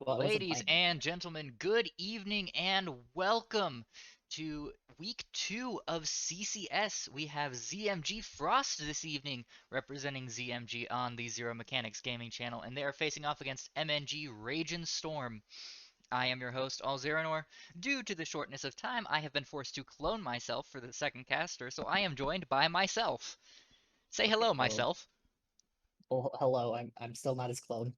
Well, it wasn't Ladies my and gentlemen, good evening and welcome to week 2 of CCS. We have ZMG Frost this evening representing ZMG on the Zero Mechanics Gaming channel, and they are facing off against MNG Raijin Storm. I am your host, Aulzeren0r. Due to the shortness of time, I have been forced to clone myself for the second caster, so I am joined by myself. Say hello, Oh, myself. well, hello. I'm still not his clone.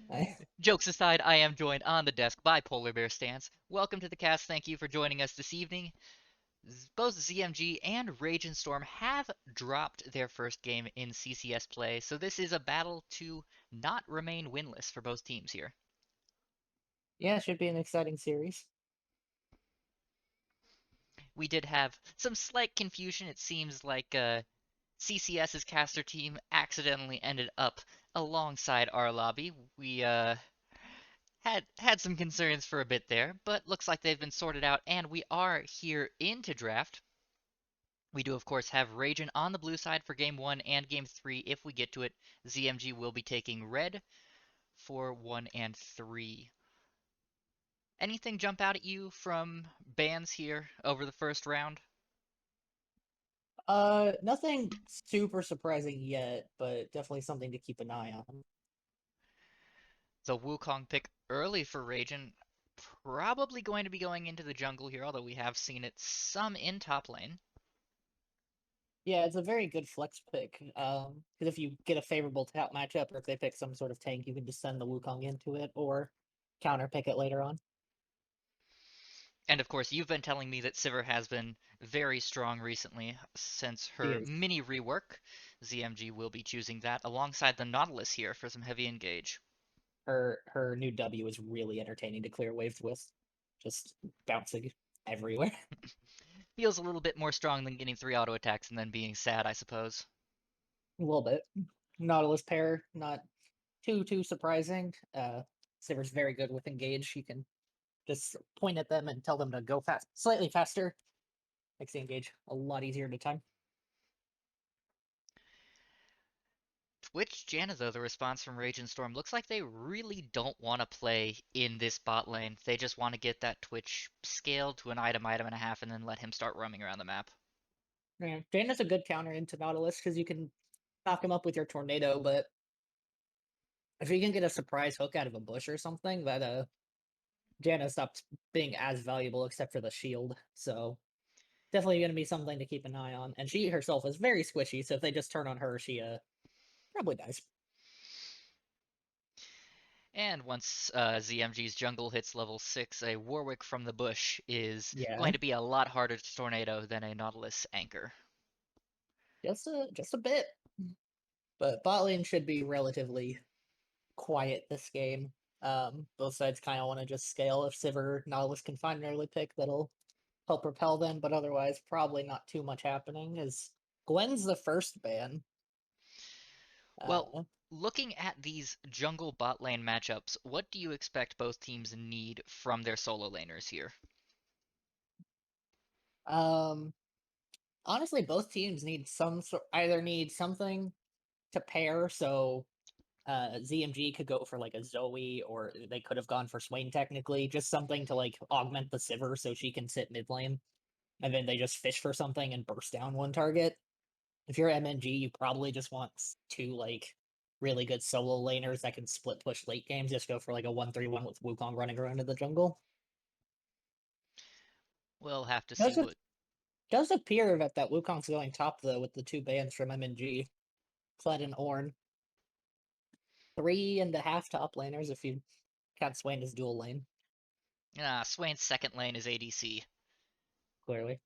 I, Jokes aside, I am joined on the desk by PolarBearStance. Welcome to the cast. Thank you for joining us this evening. Both ZMG and Raijin Storm have dropped their first game in CCS play, so this is a battle to not remain winless for both teams here. yeah, it should be an exciting series. We did have some slight confusion. It seems like CCS's caster team accidentally ended up alongside our lobby. We had some concerns for a bit there, but looks like they've been sorted out, and we are here into draft. We do, of course, have Raijin on the blue side for game 1 and game 3. If we get to it, ZMG will be taking red for 1 and 3. Anything jump out at you from bans here over the first round? Nothing super surprising yet, but definitely something to keep an eye on. The Wukong pick early for Raijin, probably going to be going into the jungle here, although we have seen it some in top lane. Yeah, it's a very good flex pick. Because if you get a favorable top matchup, or if they pick some sort of tank, you can just send the Wukong into it, or counter pick it later on. And of course, you've been telling me that Sivir has been very strong recently since He her is. mini rework. ZMG will be choosing that alongside the Nautilus here for some heavy engage. Her new W is really entertaining to clear waves with, just bouncing everywhere. Feels a little bit more strong than getting 3 auto attacks and then being sad, I suppose. A little bit. Nautilus pair, not too surprising. Sivir's very good with engage. You can just point at them and tell them to go fast, slightly faster. Makes the engage a lot easier to time. Twitch Janna, though, the response from Raijin Storm looks like they really don't want to play in this bot lane. They just want to get that Twitch scaled to an item and a half and then let him start roaming around the map. Yeah, Jaina's a good counter into Nautilus because you can knock him up with your tornado, but if you can get a surprise hook out of a bush or something, that Jaina stops being as valuable except for the shield. So definitely going to be something to keep an eye on. And she herself is very squishy, so if they just turn on her, she probably dies. And once ZMG's jungle hits level 6, a Warwick from the bush is Yeah, going to be a lot harder to tornado than a Nautilus anchor. just a bit. But bot lane should be relatively quiet this game. Both sides kind of want to just scale. If Sivir Nautilus can find an early pick, that'll help propel them. But otherwise, probably not too much happening. As Gwen's the first ban. Well, Uh, looking at these jungle bot lane matchups, what do you expect both teams need from their solo laners here? um, Honestly, both teams need either need something to pair. So ZMG could go for like a Zoe, or they could have gone for Swain technically, just something to like augment the Sivir so she can sit mid lane, and then they just fish for something and burst down one target. If you're MNG, you probably just want two like really good solo laners that can split push late games. Just go for like a 1-3-1 with Wukong running around in the jungle. We'll have to see Does what. it does appear that Wukong's going top though with the two bans from MNG, Plat and Ornn. 3.5 top laners if you count Swain as dual lane, Swain's second lane is ADC. clearly.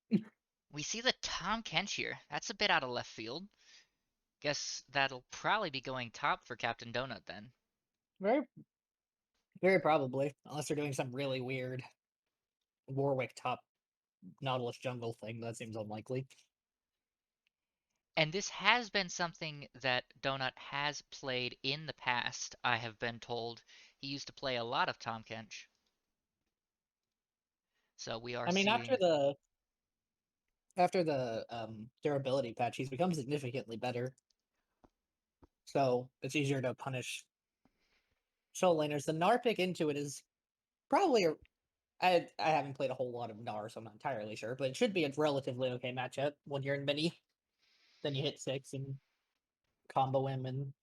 We see the Tom Kench here. That's a bit out of left field. Guess that'll probably be going top for Captain Donut then. Very very probably. Unless they're doing some really weird Warwick top Nautilus jungle thing. That seems unlikely. And this has been something that Donut has played in the past, I have been told. He used to play a lot of Tom Kench. So we are I mean, seeing. after the durability patch, he's become significantly better. So it's easier to punish show laners. The Gnar pick into it is probably I haven't played a whole lot of Gnar, so I'm not entirely sure, but it should be a relatively okay matchup when you're in mini. Then you hit 6 and combo him and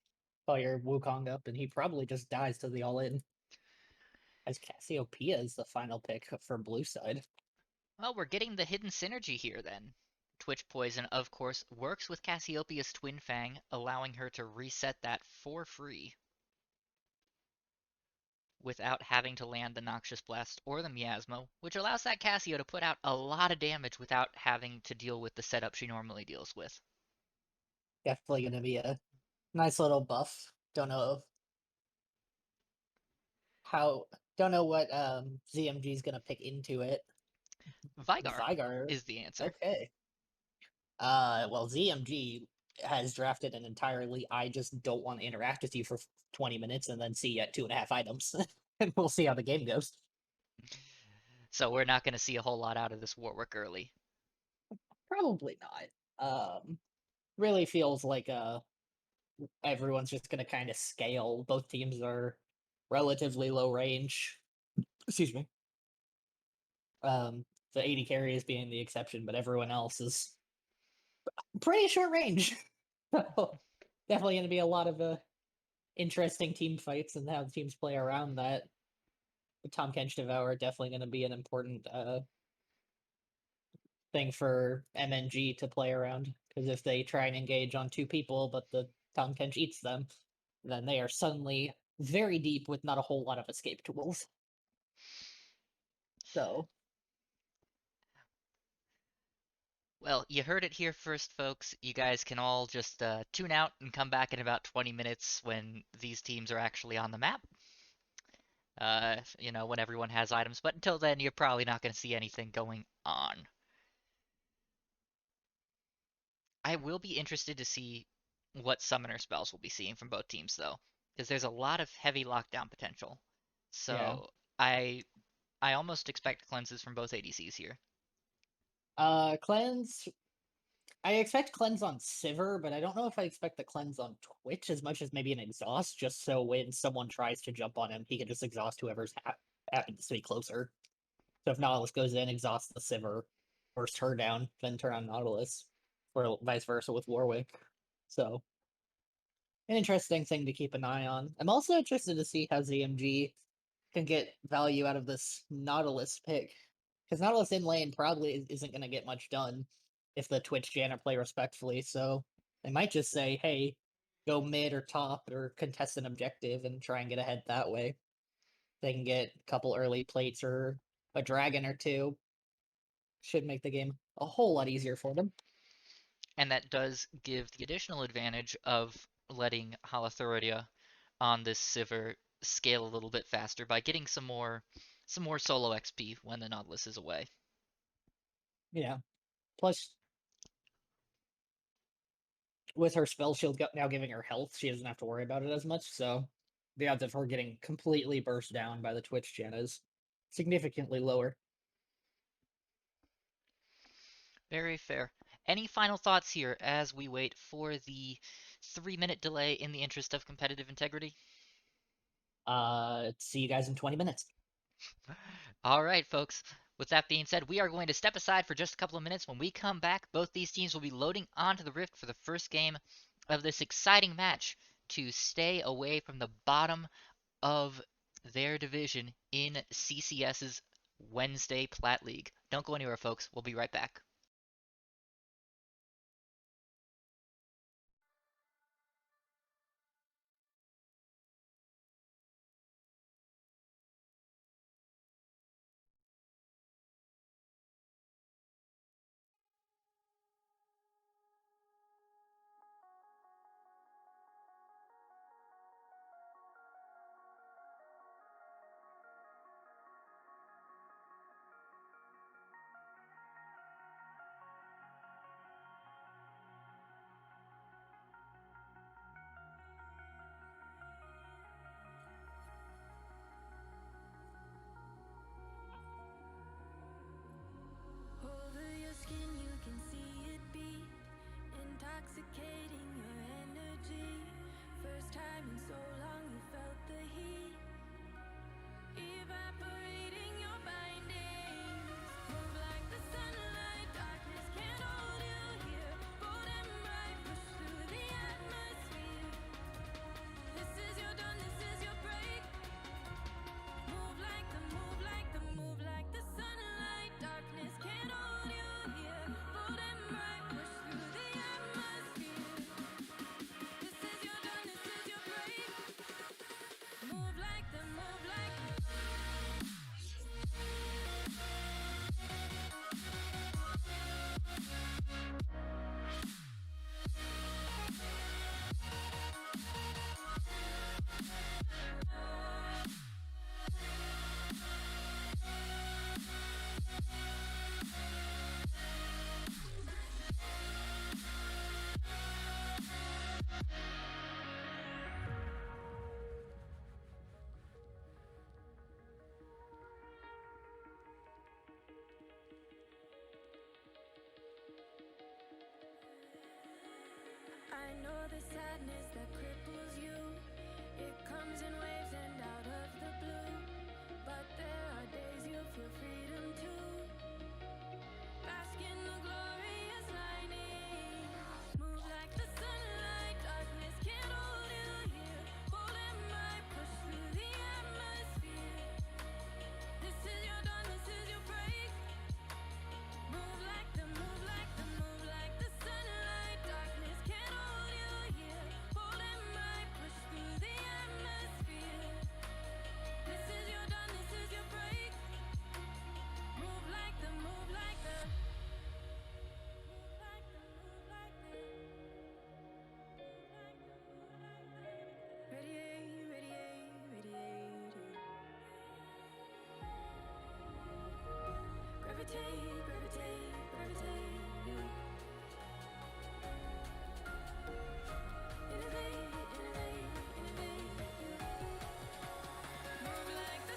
call your Wukong up, and he probably just dies to the all-in. As Cassiopeia is the final pick for blue side. Well, we're getting the hidden synergy here then. Twitch Poison, of course, works with Cassiopeia's Twin Fang, allowing her to reset that for free without having to land the Noxious Blast or the Miasmo, which allows that Cassio to put out a lot of damage without having to deal with the setup she normally deals with. Definitely going to be a nice little buff. Don't know how. Don't know what ZMG is going to pick into it. Vigar Vigar. is the answer. Okay. Well, ZMG has drafted an entirely I just don't want to interact with you for 20 minutes and then see you at 2.5 items. And we'll see how the game goes. So we're not going to see a whole lot out of this Warwick early. Probably not. Really feels like everyone's just going to kind of scale. Both teams are relatively low range. Excuse me. The 80 carries being the exception, but everyone else is pretty short range. So definitely going to be a lot of interesting team fights and how the teams play around that. The Tom Kench Devour definitely going to be an important thing for MNG to play around, because if they try and engage on 2 people, but the Tom Kench eats them, then they are suddenly very deep with not a whole lot of escape tools. So Well, you heard it here first, folks. You guys can all just tune out and come back in about 20 minutes when these teams are actually on the map. When everyone has items. But until then, you're probably not going to see anything going on. I will be interested to see what summoner spells we'll be seeing from both teams, though, because there's a lot of heavy lockdown potential. yeah. So I almost expect cleanses from both ADCs here. Cleanse. I expect cleanse on Sivir, but I don't know if I expect the cleanse on Twitch as much as maybe an exhaust, just so when someone tries to jump on him, he can just exhaust whoever's happens to be closer. So if Nautilus goes in, exhaust the Sivir, burst her down, then turn on Nautilus, or vice versa with Warwick. So an interesting thing to keep an eye on. I'm also interested to see how ZMG can get value out of this Nautilus pick, because Nautilus in lane probably isn't going to get much done if the Twitch Janna play respectfully. So they might just say, "Hey, go mid or top or contest an objective and try and get ahead that way." They can get a couple early plates or a dragon or two. Should make the game a whole lot easier for them. And that does give the additional advantage of letting Halathuridia on this Sivir scale a little bit faster by getting some more solo XP when the Nautilus is away. Yeah. Plus, with her spell shield now giving her health, she doesn't have to worry about it as much. So the odds of her getting completely burst down by the Twitch gen is significantly lower. Very fair. Any final thoughts here as we wait for the 3-minute delay in the interest of competitive integrity? See you guys in 20 minutes. All right, folks. With that being said, we are going to step aside for just a couple of minutes. When we come back, both these teams will be loading onto the Rift for the first game of this exciting match to stay away from the bottom of their division in CCS's Wednesday Plat League. Don't go anywhere, folks. We'll be right back. know the sadness that cripples you. It comes in waves and out of the blue. But there are days you feel freedom too. Bask in the glorious lightning. Move like the sunlight, darkness can't hold you here. Bold and might push through the atmosphere. This is your dawn, this is your break. Move like the sunlight, darkness can't hold you here. Bold and might push through the atmosphere. This is your dawn, this is your break. Move like the move like the move like the move like the radiate, radiate, radiate. Gravitate, gravitate, gravitate. Innovate, innovate, innovate. Move like the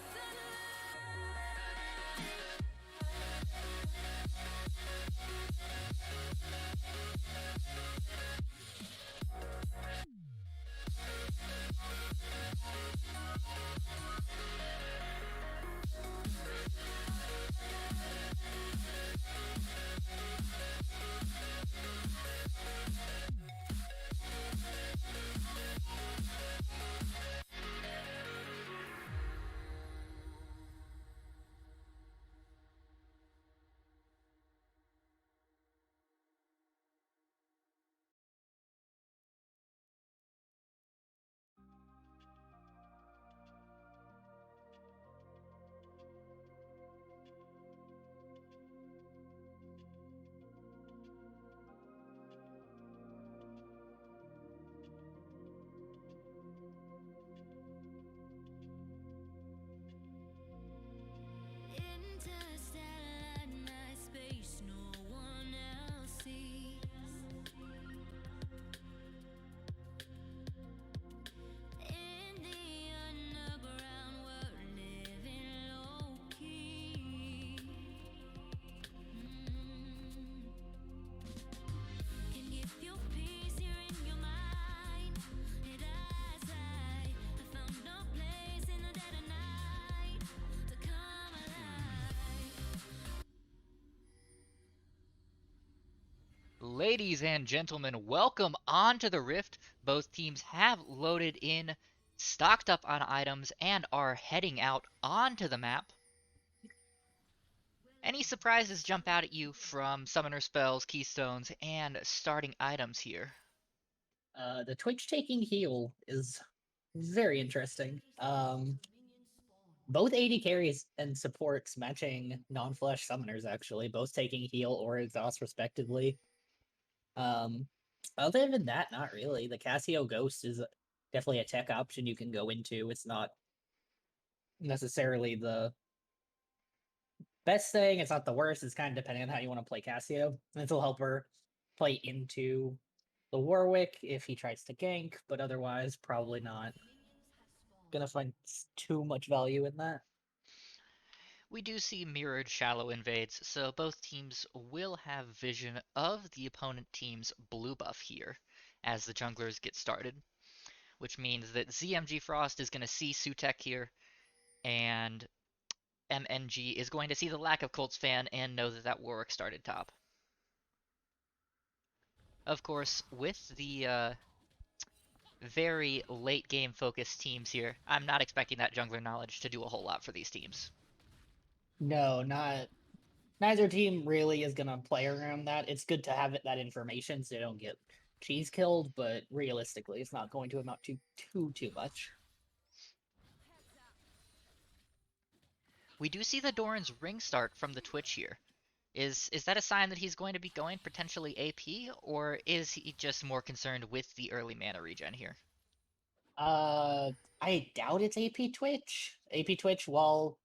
interstellar night space no one else sees. In the underground we're living low key. Can give you peace here in your mind. And I found no place in the dead of night to come alive. Ladies and gentlemen, welcome onto the Rift. Both teams have loaded in, stocked up on items, and are heading out onto the map. Any surprises jump out at you from summoner spells, keystones, and starting items here? The Twitch taking heal is very interesting. Both AD carries and supports matching non-flesh summoners actually, both taking heal or exhaust respectively. Um, Other than that, not really. The Cassio Ghost is definitely a tech option you can go into. It's not necessarily the best thing. It's not the worst. It's kind of depending on how you want to play Cassio. This will help her play into the Warwick if he tries to gank, but otherwise probably not gonna find too much value in that. We do see mirrored shallow invades, so both teams will have vision of the opponent team's blue buff here as the junglers get started, which means that ZMG Frost is going to see Sutek here, and MNG is going to see the lack of Colts fan and know that that Warwick started top. Of course, with the very late game focused teams here, I'm not expecting that jungler knowledge to do a whole lot for these teams. No, not neither team really is gonna play around that. It's good to have that information so they don't get cheese killed, but realistically, it's not going to amount to too much. We do see the Doran's ring start from the Twitch here. Is that a sign that he's going to be going potentially AP, or is he just more concerned with the early mana regen here? I doubt it's AP Twitch. AP Twitch, while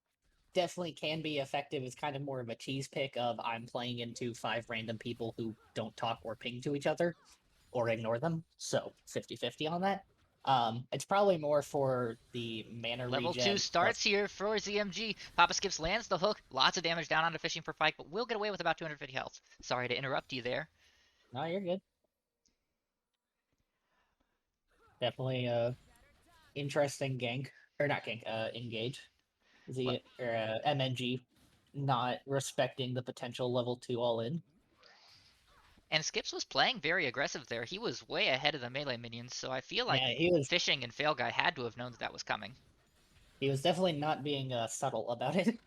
definitely can be effective, is kind of more of a cheese pick of I'm playing into 5 random people who don't talk or ping to each other or ignore them. So 50-50 on that. It's probably more for the mana Level regen 2 plus. starts here for ZMG. Papa Skips lands the hook. Lots of damage down onto Fishing for Pike, but will get away with about 250 health. Sorry to interrupt you there. No, you're good. definitely interesting gank or not gank, engage. MNG not respecting the potential level 2 all in. And Skips was playing very aggressive there. He was way ahead of the melee minions, so I feel like Yeah, he was Fishing and Fail Guy had to have known that that was coming. definitely not being subtle about it.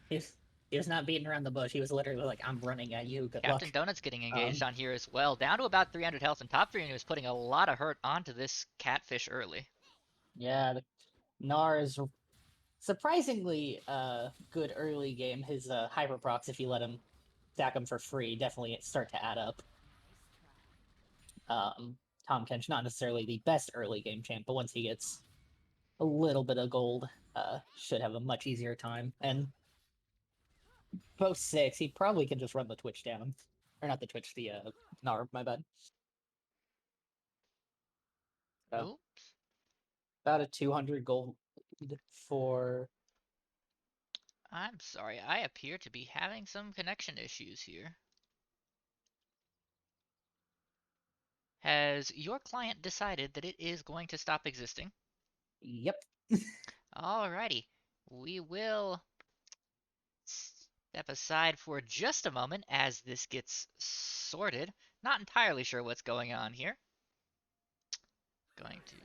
he was not beating around the bush. He was literally like, "I'm running at you. Good Captain luck." Donut's getting engaged on here as well. Down to about 300 health, and Top 3 was putting a lot of hurt onto this catfish early. Yeah, the Gnar is surprisingly good early game. His hyper procs, if you let him stack them for free, definitely start to add up. Tom Kench, not necessarily the best early game champ, but once he gets a little bit of gold, should have a much easier time. And post 6, he probably can just run the Twitch down. Or not the Twitch, the Gnar, my bad. So, Oops. about a 200 gold for... I'm sorry, I appear to be having some connection issues here. Has your client decided that it is going to stop existing? Yep. Alrighty. We will step aside for just a moment as this gets sorted. Not entirely sure what's going on here. Going to...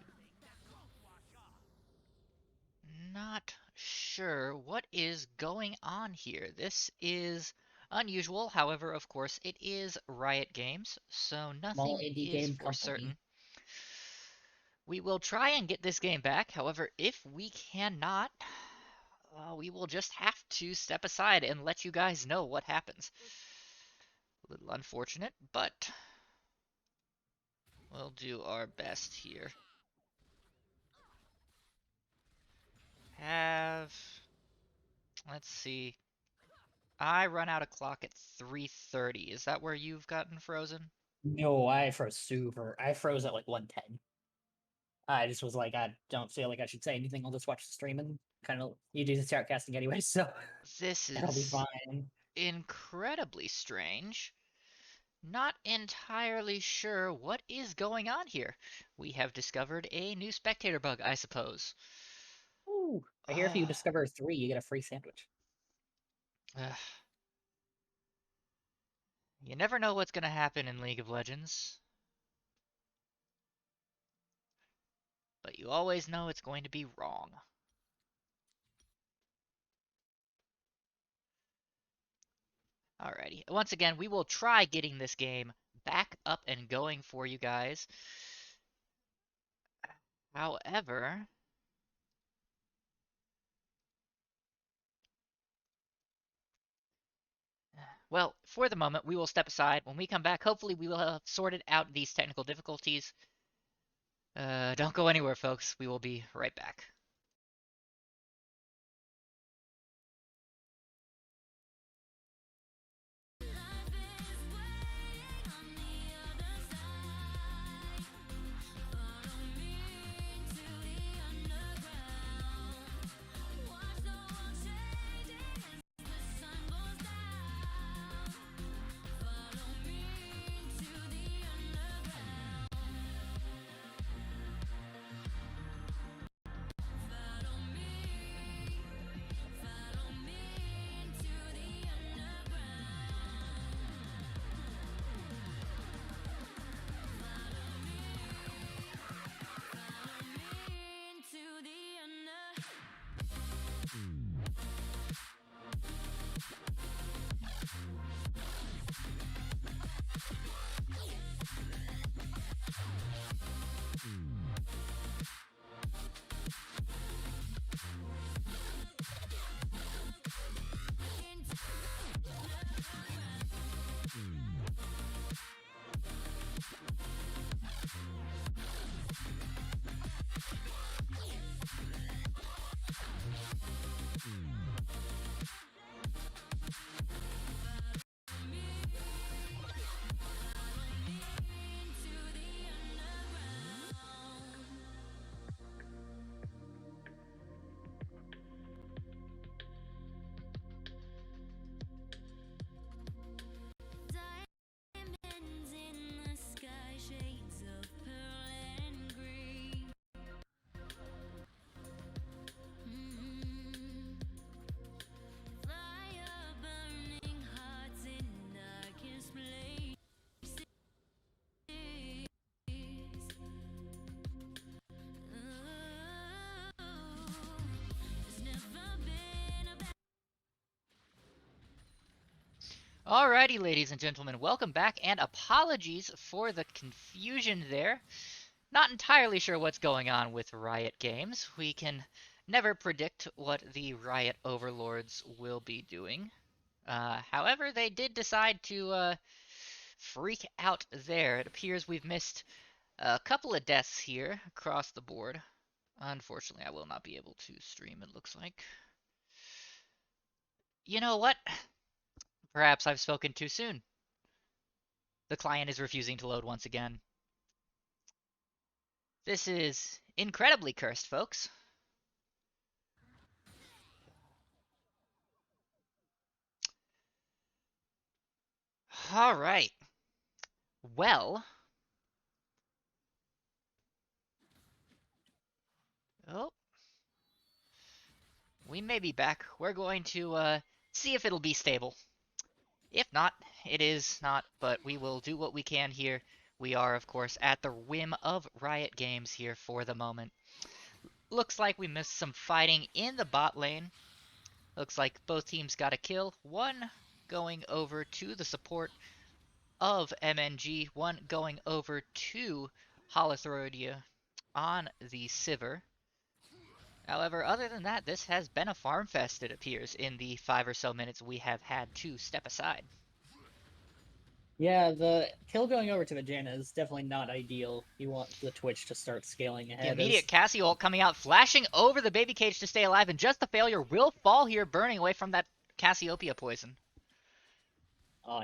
Not sure what is going on here. This is unusual. However, of course, it is Riot Games, so Small nothing indie is game for company. certain. We will try and get this game back. However, if we cannot, we will just have to step aside and let you guys know what happens. A little unfortunate, but we'll do our best here. Let's see. I run out of clock at 3:30. Is that where you've gotten frozen? No, I froze super. I froze at like 110. I just was like, I don't feel like I should say anything. I'll just watch the stream and kind of you do the start casting anyway, so This that'll be is fine. incredibly strange. Not entirely sure what is going on here. We have discovered a new spectator bug, I suppose. Ooh, I hear if you discover 3, you get a free sandwich. You never know what's going to happen in League of Legends. But you always know it's going to be wrong. Alrighty. Once again, we will try getting this game back up and going for you guys. However, well, for the moment, we will step aside. When we come back, hopefully we will have sorted out these technical difficulties. Don't go anywhere, folks. We will be right back. Alrighty, ladies and gentlemen, welcome back, and apologies for the confusion there. Not entirely sure what's going on with Riot Games. We can never predict what the Riot Overlords will be doing. However, they did decide to freak out there. It appears we've missed a couple of deaths here across the board. Unfortunately, I will not be able to stream, it looks like. You know what? Perhaps I've spoken too soon. The client is refusing to load once again. This is incredibly cursed, folks. All right. Well. Oh. We may be back. We're going to see if it'll be stable. If not, it is not, but we will do what we can here. We are, of course, at the whim of Riot Games here for the moment. Looks like we missed some fighting in the bot lane. Looks like both teams got a kill. One going over to the support of MNG. One going over to Holothroidia on the Sivir. However, other than that, this has been a farm fest, it appears, in the 5 or so minutes we have had to step aside. Yeah, the kill going over to the Janna is definitely not ideal. You want the Twitch to start scaling The ahead. immediate Cassie ult coming out, flashing over the baby cage to stay alive, and just the failure will fall here, burning away from that Cassiopeia poison.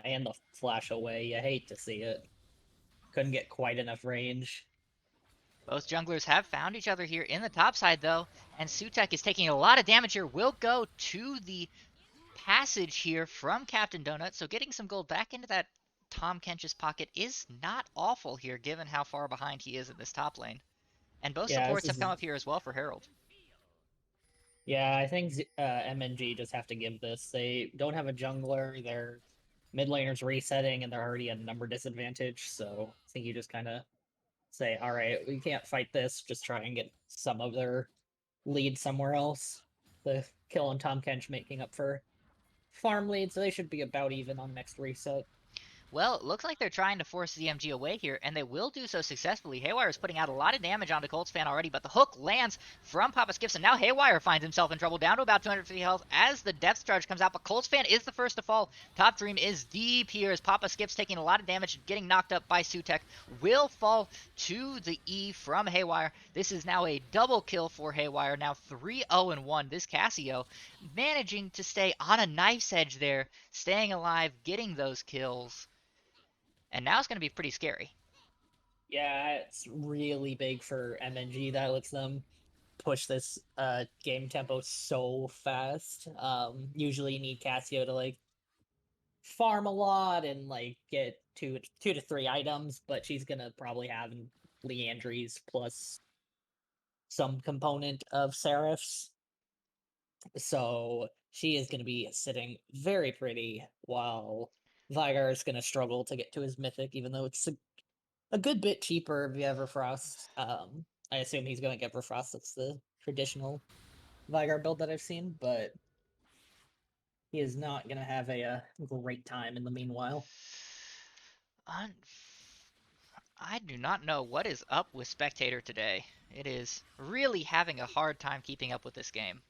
And the flash away. You hate to see it. Couldn't get quite enough range. Both junglers have found each other here in the top side, though, and Sutek is taking a lot of damage here. Will go to the passage here from Captain Donut, so getting some gold back into that Tom Kench's pocket is not awful here, given how far behind he is in this top lane. And both supports have come up here as well for Herald. Yeah, I think MNG just have to give this. They don't have a jungler. Their mid laner's resetting, and they're already at a number disadvantage. So I think you just kind of say, all right, we can't fight this. Just try and get some of their lead somewhere else. The kill on Tom Kench making up for farm lead, so they should be about even on next reset. Well, it looks like they're trying to force ZMG away here, and they will do so successfully. Haywire is putting out a lot of damage onto Colts fan already, but the hook lands from Papa Skips, and now Haywire finds himself in trouble, down to about 250 health as the Depth Charge comes out, but Colts fan is the first to fall. Top Dream is deep here as Papa Skips taking a lot of damage, getting knocked up by Sutek, will fall to the E from Haywire. This is now a double kill for Haywire, now 3-0-1. This Cassio managing to stay on a knife's edge there, staying alive, getting those kills. And now it's going to be pretty scary. Yeah, it's really big for MNG. That lets them push this game tempo so fast. Usually you need Cassio to like farm a lot and like get two to three items, but she's gonna probably have Leandries plus some component of Seraphs. So she is gonna be sitting very pretty while Vigar is gonna struggle to get to his mythic, even though it's a good bit cheaper via Everfrost. I assume he's going to get Everfrost. That's the traditional Vigar build that I've seen, but he is not going to have a great time in the meanwhile. I do not know what is up with Spectator today. It is really having a hard time keeping up with this game.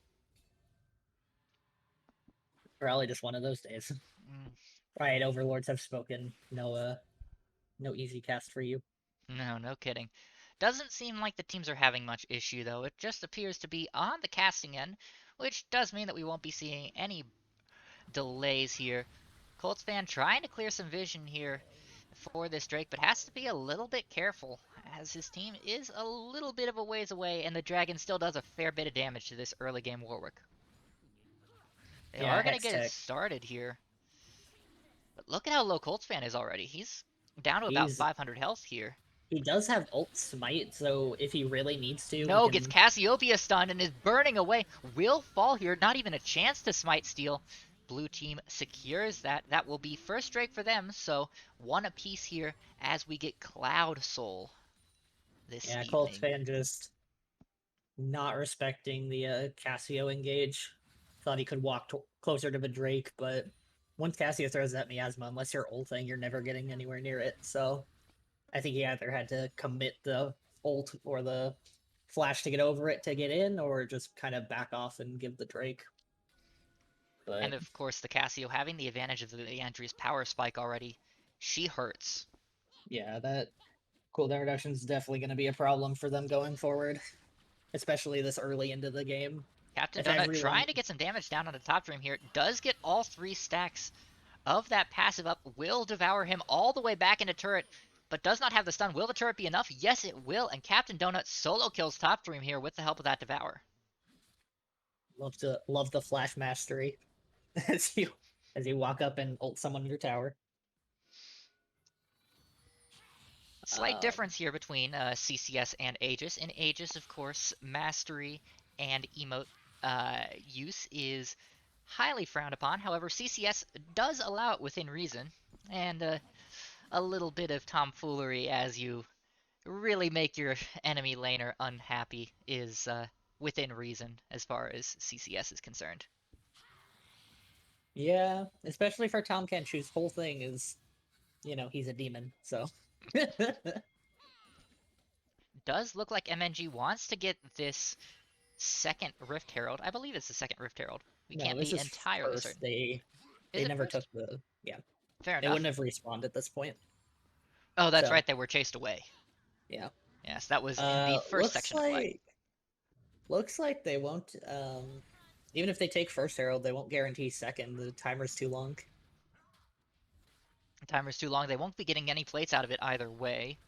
Probably just one of those days. Riot Overlords have spoken. No easy cast for you. No kidding. Doesn't seem like the teams are having much issue, though. It just appears to be on the casting end, which does mean that we won't be seeing any delays here. Colts fan trying to clear some vision here for this Drake, but has to be a little bit careful, as his team is a little bit of a ways away, and the Dragon still does a fair bit of damage to this early game Warwick. They are going to get it started here. But look at how low Colts fan is already. He's down to about 500 health here. He does have ult smite, so if he really needs to... No, gets Cassiopeia stunned and is burning away. Will fall here, not even a chance to smite steal. Blue team secures that. That will be first Drake for them, so one apiece here as we get Cloud Soul this evening. Yeah, Colts fan just not respecting the Cassio engage. Thought he could walk closer to the Drake, but once Cassio throws that miasma, unless you're ulting, you're never getting anywhere near it. So I think he either had to commit the ult or the flash to get over it to get in, or just kind of back off and give the Drake. But And of course, the Cassio having the advantage of the Andrea's power spike already, she hurts. yeah, that cooldown reduction is definitely going to be a problem for them going forward, especially this early into the game. Captain If Donut everyone, trying to get some damage down on the top dream here, does get all 3 stacks of that passive up, will devour him all the way back into turret, but does not have the stun. Will the turret be enough? Yes, it will, and Captain Donut solo kills top dream here with the help of that devour. love the flash mastery as you walk up and ult someone in your tower. Slight difference here between CCS and Aegis. In Aegis, of course, mastery and emote use is highly frowned upon. However, CCS does allow it within reason, and a little bit of tomfoolery as you really make your enemy laner unhappy is within reason as far as CCS is concerned. Yeah, especially for Tom Kench, whose whole thing is, he's a demon, so. Does look like MNG wants to get this second Rift Herald. I believe it's the second Rift Herald. We No, can't this be is entirely first. certain. They Is it never first? took the Fair They enough. wouldn't have respawned at this point. Oh, that's So right. They were chased away. yeah. Yes, that was in the first section of Plat. Looks like they won't. Even if they take first herald, they won't guarantee second. The timer's too long. The timer's too long. They won't be getting any plates out of it either way.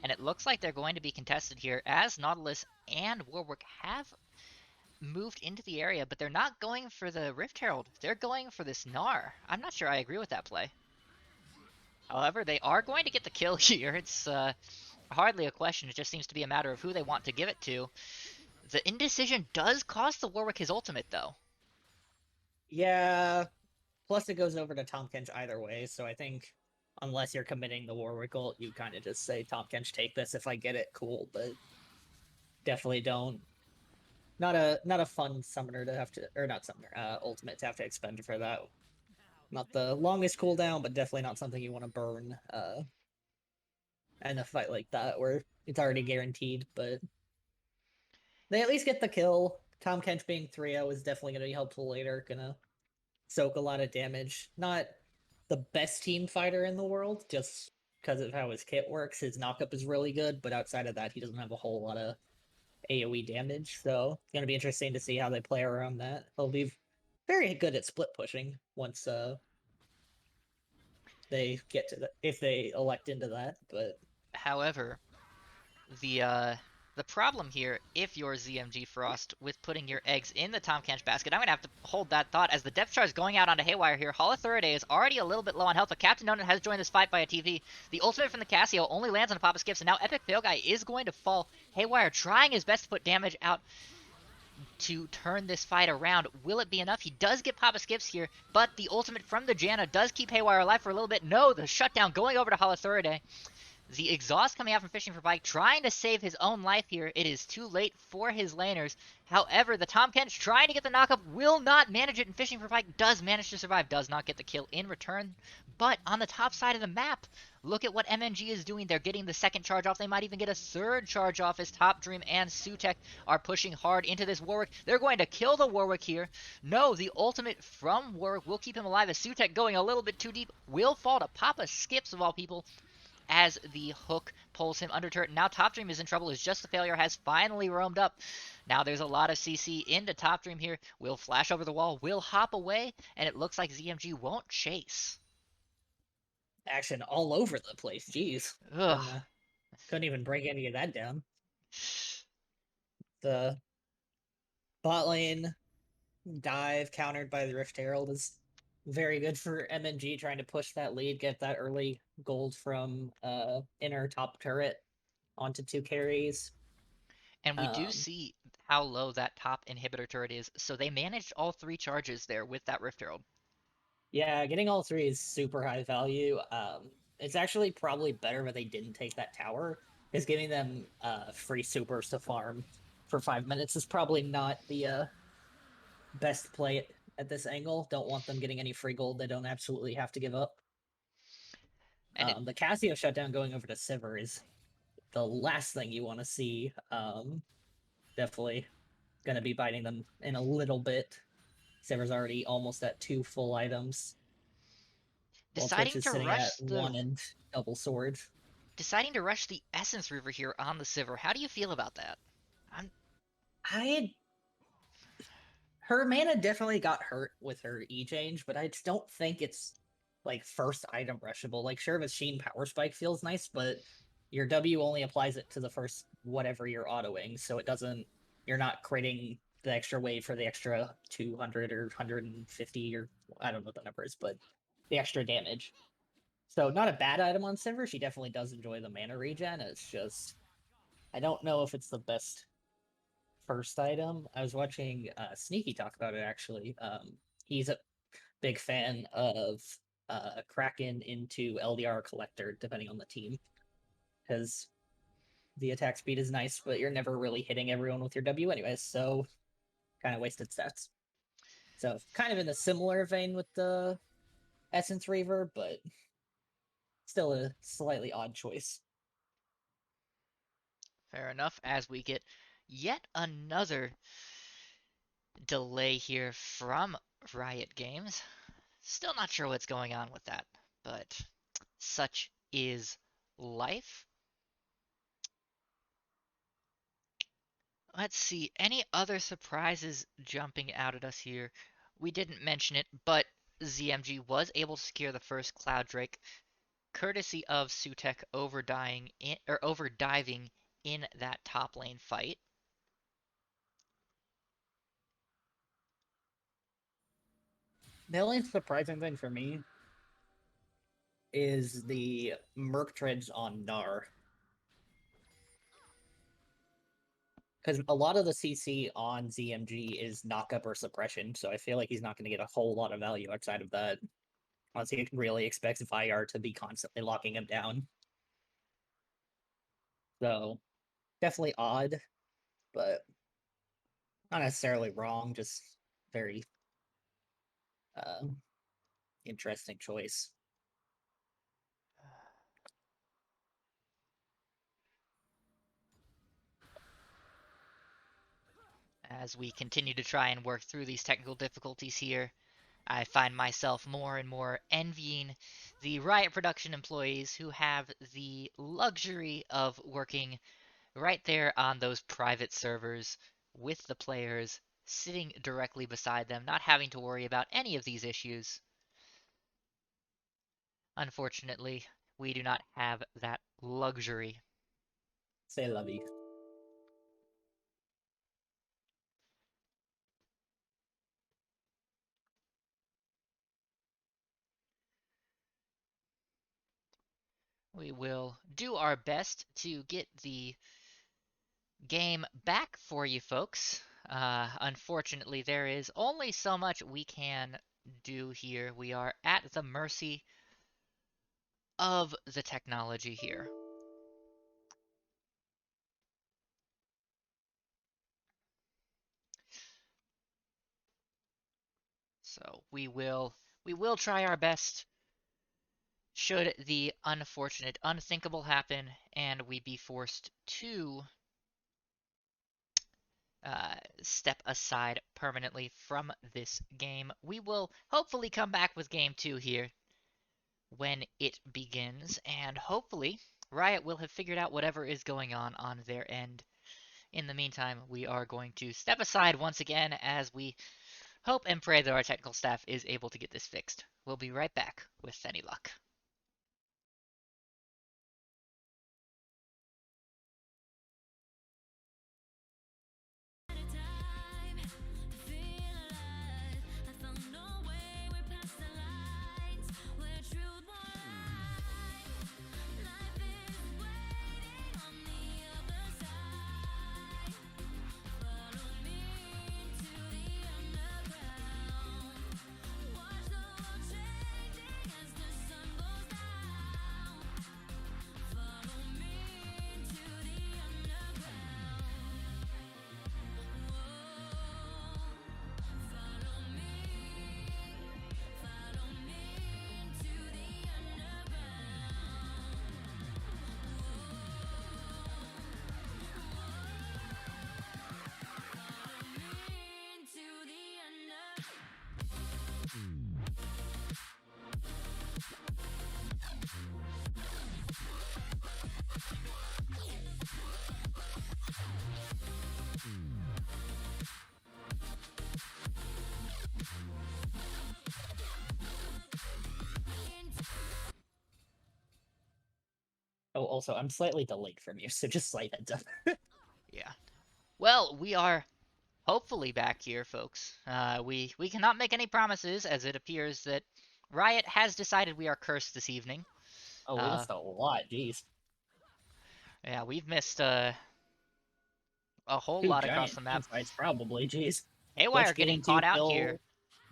And it looks like they're going to be contested here as Nautilus and Warwick have moved into the area, but they're not going for the Rift Herald. They're going for this Gnar. I'm not sure I agree with that play. However, they are going to get the kill here. It's hardly a question. It just seems to be a matter of who they want to give it to. The indecision does cost the Warwick his ultimate, though. Yeah. Plus, it goes over to Tom Kench either way. So I think, unless you're committing the Warwick ult, you kind of just say, Tom Kench, take this. If I get it, cool. But definitely don't. Not a fun summoner to have to, or not summoner, ultimate to have to expend for that. Not the longest cooldown, but definitely not something you want to burn in a fight like that where it's already guaranteed. But they at least get the kill. Tom Kench being 3-0 is definitely going to be helpful later. Gonna soak a lot of damage. Not the best team fighter in the world, just because of how his kit works. His knockup is really good, but outside of that, he doesn't have a whole lot of AoE damage. So it's going to be interesting to see how they play around that. They'll be very good at split pushing once they get to if they elect into that. But However, the problem here, if you're ZMG Frost, with putting your eggs in the Tom Kench basket, I'm going to have to hold that thought as the depth chart is going out onto Haywire here. Halathuridae is already a little bit low on health, but Captain Donut has joined this fight by a TV. The ultimate from the Cassio only lands on Papa Skips, and now Epic Fail Guy is going to fall. Haywire trying his best to put damage out to turn this fight around. Will it be enough? He does get Papa Skips here, but the ultimate from the Janna does keep Haywire alive for a little bit. No, the shutdown going over to Halathuridae. The exhaust coming out from Fishing for Pike, trying to save his own life here. It is too late for his laners. However, the Tom Kench trying to get the knockup will not manage it, and Fishing for Pike does manage to survive, does not get the kill in return. But on the top side of the map, look at what MNG is doing. They're getting the second charge off. They might even get a third charge off as Top Dream and Sutek are pushing hard into this Warwick. They're going to kill the Warwick here. No, the ultimate from Warwick will keep him alive as Sutek, going a little bit too deep, will fall to Papa Skips of all people, as the hook pulls him under turret. Now Top Dream is in trouble as Just the Failure has finally roamed up. Now there's a lot of CC into Top Dream here. Will flash over the wall, will hop away, and it looks like ZMG won't chase. action all over the place. Jeez. Ugh. Couldn't even break any of that down. The bot lane dive countered by the Rift Herald is very good for MNG trying to push that lead, get that early gold from inner top turret onto 2 carries. And we do see how low that top inhibitor turret is, so they managed all 3 charges there with that Rift Herald. Yeah, getting all 3 is super high value. It's actually probably better that they didn't take that tower, because giving them free supers to farm for 5 minutes is probably not the best play at this angle. Don't want them getting any free gold they don't absolutely have to give up. And The Casio shutdown going over to Sivir is the last thing you want to see. Definitely going to be biting them in a little bit. Sivir's already almost at 2 full items, while Twitch deciding is to sitting at rush 1 and double sword. Deciding to rush the Essence River here on the Sivir. How do you feel about that? Her mana definitely got hurt with her E-change, but I just don't think it's like first item rushable. Like, sure, the Sheen Power Spike feels nice, but your W only applies it to the first whatever you're autoing, so it doesn't. You're not creating the extra wave for the extra 200 or 150 or I don't know what the number is, but the extra damage. So not a bad item on Sivir. She definitely does enjoy the mana regen. It's just I don't know if it's the best first item. I was watching Sneaky talk about it actually. He's a big fan of Kraken into LDR Collector, depending on the team, because the attack speed is nice, but you're never really hitting everyone with your W anyways, so kind of wasted stats. So kind of in a similar vein with the Essence Reaver, but still a slightly odd choice. Fair enough, as we get yet another delay here from Riot Games. Still not sure what's going on with that, but such is life. Let's see, any other surprises jumping out at us here? We didn't mention it, but ZMG was able to secure the first Cloud Drake, courtesy of Sutek overdiving in that top lane fight. The only surprising thing for me is the Merc Treads on Gnar. Because a lot of the CC on ZMG is knockup or suppression, so I feel like he's not going to get a whole lot of value outside of that. Unless he really expects Vyar to be constantly locking him down. So, definitely odd, but not necessarily wrong, just very interesting choice. As we continue to try and work through these technical difficulties here, I find myself more and more envying the Riot production employees who have the luxury of working right there on those private servers with the players sitting directly beside them, not having to worry about any of these issues. Unfortunately, we do not have that luxury. Say la vie. We will do our best to get the game back for you folks. Unfortunately, there is only so much we can do here. We are at the mercy of the technology here. So we will try our best should the unfortunate unthinkable happen and we be forced to step aside permanently from this game. We will hopefully come back with game 2 here when it begins, and hopefully Riot will have figured out whatever is going on their end. In the meantime, we are going to step aside once again as we hope and pray that our technical staff is able to get this fixed. We'll be right back with any luck. Watch the world changing as the sun goes Oh, also, I'm slightly delayed from you, so just slight heads up. Yeah. Well, we are hopefully back here, folks. We cannot make any promises, as it appears that Riot has decided we are cursed this evening. Oh, we missed a lot, jeez. Yeah, we've missed a whole 2 lot across the giant map. team fights, probably, jeez. Haywire Twitch getting getting 2 caught out kills. here,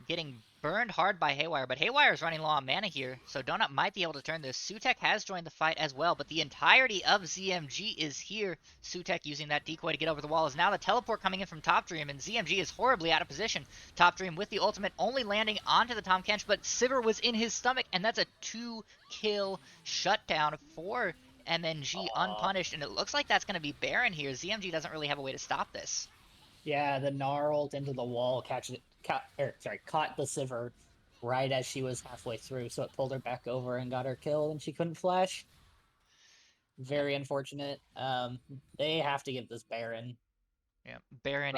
getting burned hard by Haywire, but Haywire is running low on mana here, so Donut might be able to turn this. Sutek has joined the fight as well, but the entirety of ZMG is here. Sutek using that decoy to get over the wall is now the teleport coming in from Top Dream, and ZMG is horribly out of position. Top Dream with the ultimate only landing onto the Tahm Kench, but Sivir was in his stomach, and that's a 2-kill shutdown for MNG unpunished, and it looks like that's going to be Baron here. ZMG doesn't really have a way to stop this. Yeah, the Gnar ult into the wall caught the Sivir right as she was halfway through, so it pulled her back over and got her kill, and she couldn't flash. Very unfortunate. They have to give this Baron. Yeah, Baron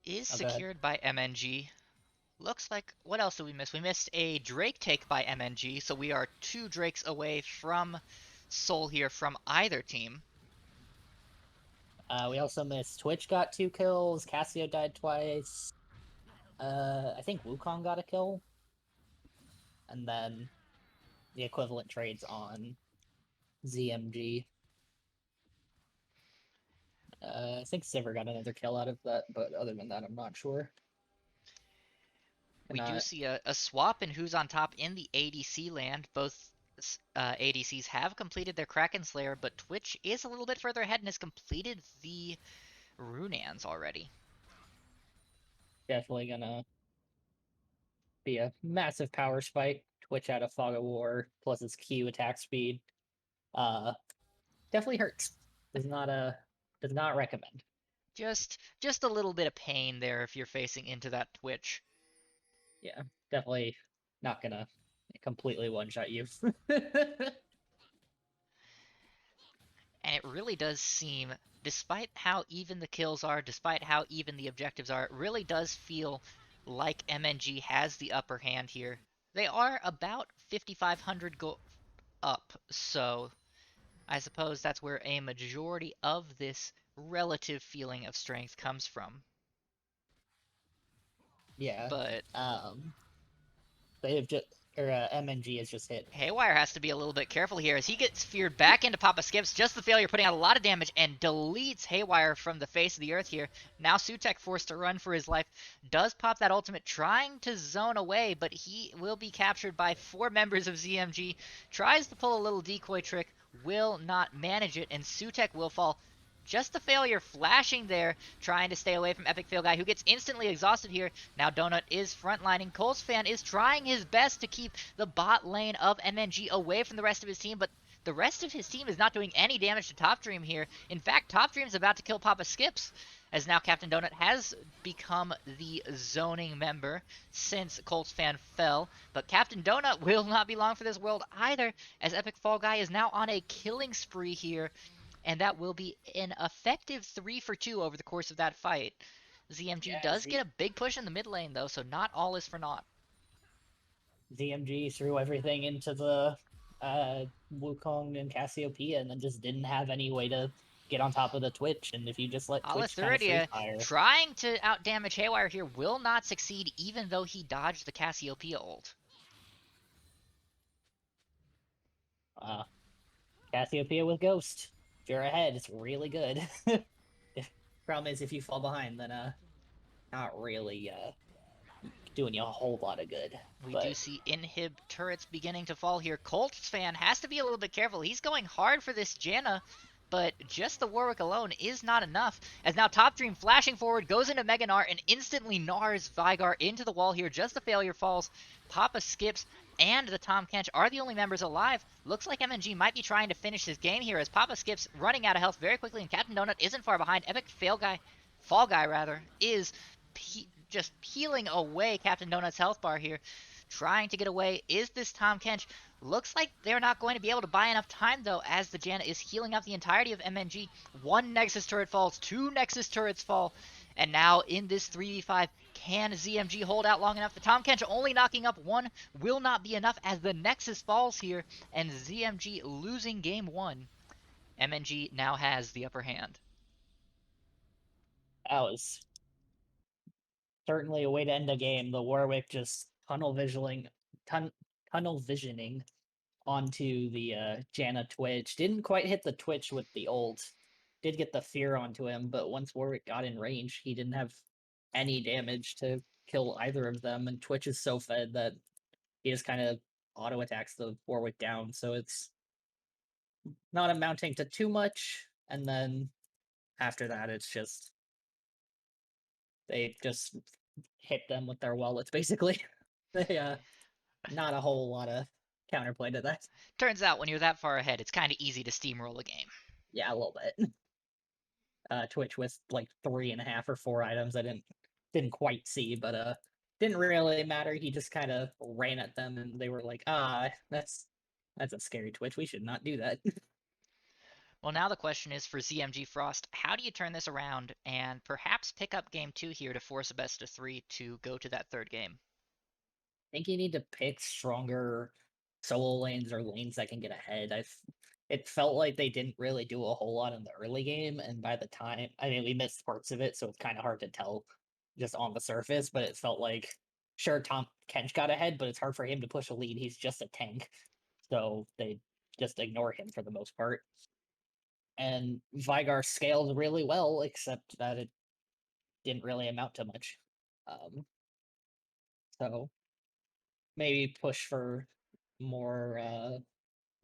is secured by MNG. Looks like, what else did we miss? We missed a Drake take by MNG, so we are 2 Drakes away from Soul here from either team. We also missed Twitch got 2 kills, Cassio died twice. I think Wukong got a kill. And then the equivalent trades on ZMG. I think Sivir got another kill out of that, but other than that, I'm not sure. We do see a swap in who's on top in the ADC land. Both ADCs have completed their Kraken Slayer, but Twitch is a little bit further ahead and has completed the Runans already. Definitely gonna be a massive power spike. Twitch out of Fog of War, plus its Q attack speed. Definitely hurts. Does not recommend. Just a little bit of pain there if you're facing into that Twitch. Yeah, definitely not gonna completely one-shot you. And it really does seem, despite how even the kills are, despite how even the objectives are, it really does feel like MNG has the upper hand here. They are about 5,500 go up, so I suppose that's where a majority of this relative feeling of strength comes from. Yeah. But they have just MNG has just hit. Haywire has to be a little bit careful here as he gets feared back into Papa Skips. Just the failure putting out a lot of damage and deletes Haywire from the face of the earth here. Now Sutek forced to run for his life. Does pop that ultimate, trying to zone away, but he will be captured by 4 members of ZMG. Tries to pull a little decoy trick, will not manage it, and Sutek will fall. Just the failure flashing there, trying to stay away from Epic Fail Guy, who gets instantly exhausted here. Now Donut is frontlining. Coltsfan is trying his best to keep the bot lane of MNG away from the rest of his team, but the rest of his team is not doing any damage to Top Dream here. In fact, Top Dream's about to kill Papa Skips, as now Captain Donut has become the zoning member since Coltsfan fell. But Captain Donut will not be long for this world either, as Epic Fall Guy is now on a killing spree here. And that will be an effective 3 for 2 over the course of that fight. ZMG does get a big push in the mid lane, though, so not all is for naught. ZMG threw everything into the Wukong and Cassiopeia, and then just didn't have any way to get on top of the Twitch. And if you just let Twitch kind of free fire, trying to outdamage Haywire here will not succeed, even though he dodged the Cassiopeia ult. Cassiopeia with Ghost. If you're ahead, it's really good. Problem is, if you fall behind, then not really doing you a whole lot of good. We do see inhib turrets beginning to fall here. Coltsfan has to be a little bit careful. He's going hard for this Janna, but just the Warwick alone is not enough. As now Top Dream flashing forward, goes into Mega Gnar, and instantly Gnar's Vigar into the wall here. Just the failure falls. Papa Skips and the Tahm Kench are the only members alive. Looks like MNG might be trying to finish this game here as Papa Skips running out of health very quickly, and Captain Donut isn't far behind. Epic Fall Guy is just peeling away Captain Donut's health bar here. Trying to get away is this Tahm Kench. Looks like they're not going to be able to buy enough time, though, as the Janna is healing up the entirety of MNG. 1 Nexus turret falls, 2 Nexus turrets fall, and now in this 3v5, Can ZMG hold out long enough? The Tahm Kench only knocking up one will not be enough as the Nexus falls here, and ZMG losing game 1. MNG now has the upper hand. That was certainly a way to end the game. The Warwick just tunnel visioning onto the Janna Twitch. Didn't quite hit the Twitch with the ult. Did get the fear onto him, but once Warwick got in range, he didn't have any damage to kill either of them. And Twitch is so fed that he just kind of auto attacks the Warwick down, so it's not amounting to too much. And then after that, it's just they just hit them with their wallets, basically. They not a whole lot of counterplay to that. Turns out when you're that far ahead, it's kind of easy to steamroll a game. Yeah, a little bit. Twitch with like 3.5 or 4 items I didn't quite see, but didn't really matter. He just kind of ran at them, and they were like, that's a scary Twitch. We should not do that. Well, now the question is for ZMG Frost, how do you turn this around and perhaps pick up game 2 here to force a best of 3 to go to that third game? I think you need to pick stronger solo lanes or lanes that can get ahead. It felt like they didn't really do a whole lot in the early game, and by the time, I mean, we missed parts of it, so it's kind of hard to tell just on the surface, but it felt like, sure, Tom Kench got ahead, but it's hard for him to push a lead. He's just a tank, so they just ignore him for the most part. And Vigar scaled really well, except that it didn't really amount to much. So maybe push for more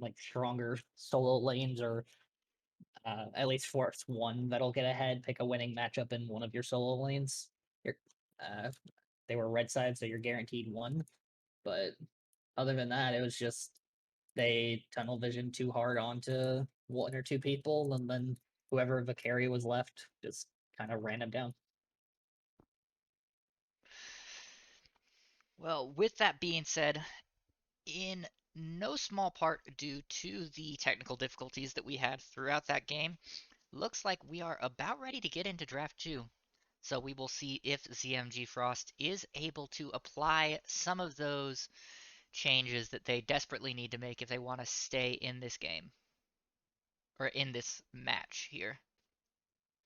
like stronger solo lanes, or at least force one that'll get ahead. Pick a winning matchup in one of your solo lanes. You're, they were red side, so you're guaranteed one. But other than that, it was just they tunnel vision too hard onto 1 or 2 people, and then whoever the carry was left just kind of ran him down. Well, with that being said, in no small part due to the technical difficulties that we had throughout that game, looks like we are about ready to get into Draft 2. So we will see if ZMG Frost is able to apply some of those changes that they desperately need to make if they want to stay in this game. Or in this match here.